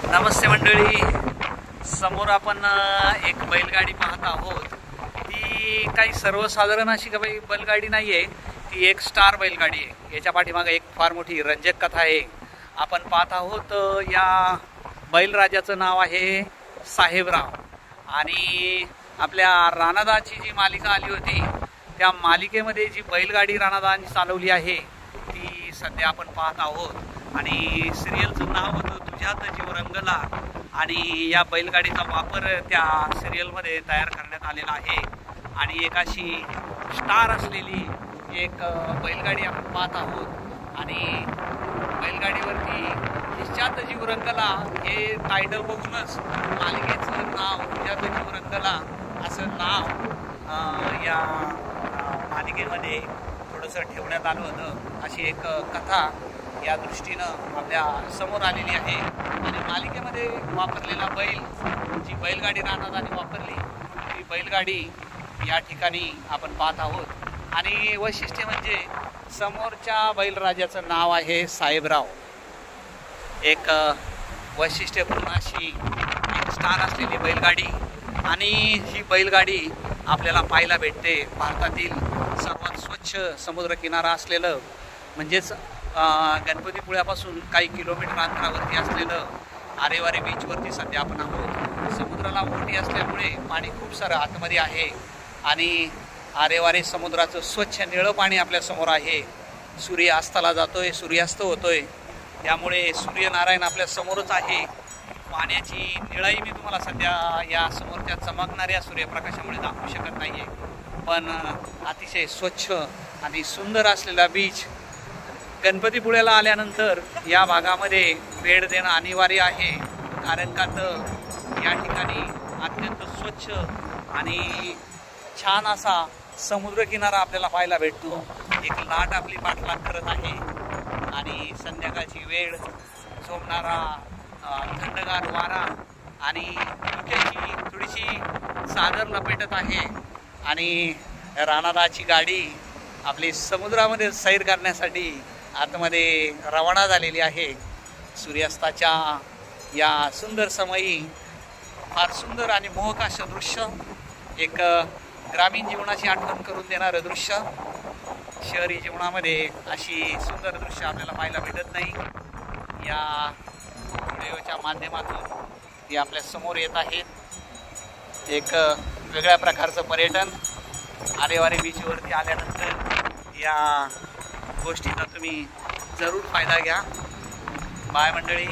नमस्ते मंडळी, समोर आपण एक बैलगाडी पाहत आहोत। ती काही सर्वसाधारण अशी का बैलगाडी नाही आहे, ती एक स्टार बैलगाडी आहे। याच्या पाठीमागे एक फार मोठी रंजक कथा आहे। आपण पाहत आहोत या बैलराजाचं नाव आहे साहेबराव। आणि आपल्या राणादाची जी मालिका आली होती त्या मालिकेमध्ये जी बैलगाडी राणादाने चालवली आहे ती सध्या आपण पाहत आहोत। आणि सिरियलचं नाव होतं तुझ्यात जीव रंगला। आणि या बैलगाडीचा वापर त्या सिरियलमध्ये तयार करण्यात आलेला आहे। आणि एक अशी स्टार असलेली एक बैलगाडी आपण पाहत आहोत। आणि बैलगाडीवरती तुझ्यात जीव रंगला हे टायटल बघूनच मालिकेचं नाव तुझ्यात जीव रंगला असं नाव या मालिकेमध्ये थोडंसं ठेवण्यात आलं होतं। अशी एक कथा या दृष्टीनं आपल्या समोर आलेली आहे। आणि मालिकेमध्ये वापरलेला बैल, जी बैलगाडी राणादाने वापरली ती बैलगाडी या ठिकाणी आपण पाहत आहोत। आणि वैशिष्ट्य म्हणजे समोरच्या बैलराजाचं नाव आहे साहेबराव। एक वैशिष्ट्यपूर्ण अशी एक स्टार असलेली बैलगाडी। आणि ही बैलगाडी आपल्याला पाहायला भेटते भारतातील सर्वात स्वच्छ समुद्रकिनारा असलेलं, म्हणजेच गणपतीपुळ्यापासून काही किलोमीटर अंतरावरती असलेलं आरेवारे बीचवरती सध्या आपण आहोत। समुद्राला ओहोटी असल्यामुळे पाणी खूप सारं आतमध्ये आहे। आणि आरेवारे समुद्राचं स्वच्छ निळं पाणी आपल्यासमोर आहे। सूर्य अस्ताला जातोय, सूर्यास्त होतोय, त्यामुळे सूर्यनारायण आपल्या समोरच आहे। पाण्याची निळाई मी तुम्हाला सध्या या समोरच्या चमकणाऱ्या सूर्यप्रकाशामुळे दाखवू शकत नाही आहे, पण अतिशय स्वच्छ आणि सुंदर असलेला बीच गणपतीपुळ्याला आल्यानंतर या भागामध्ये भेट देणं अनिवार्य आहे। कारण का तर या ठिकाणी अत्यंत स्वच्छ आणि छान असा समुद्रकिनारा आपल्याला पाहायला भेटतो। एक लाट आपली पाठलाग करत आहे आणि संध्याकाळची वेळ, झोपणारा थंडगार वारा आणि डोक्याची थोडीशी चादर लपेटत आहे। आणि राणादाची गाडी आपली समुद्रामध्ये सैर करण्यासाठी आतमध्ये रवाना झालेली आहे। सूर्यास्ताच्या या सुंदर समयी फार सुंदर आणि मोहक असं दृश्य, एक ग्रामीण जीवनाची आठवण करून देणारं दृश्य। शहरी जीवनामध्ये अशी सुंदर दृश्य आपल्याला पाहायला भेटत नाही। या व्हिडिओच्या माध्यमातून ती आपल्या समोर येत आहेत। एक वेगळ्या प्रकारचं पर्यटन आरेवारे बीचवरती आल्यानंतर या गोष्टीचा तुम्ही जरूर फायदा घ्या। बाय मंडळी।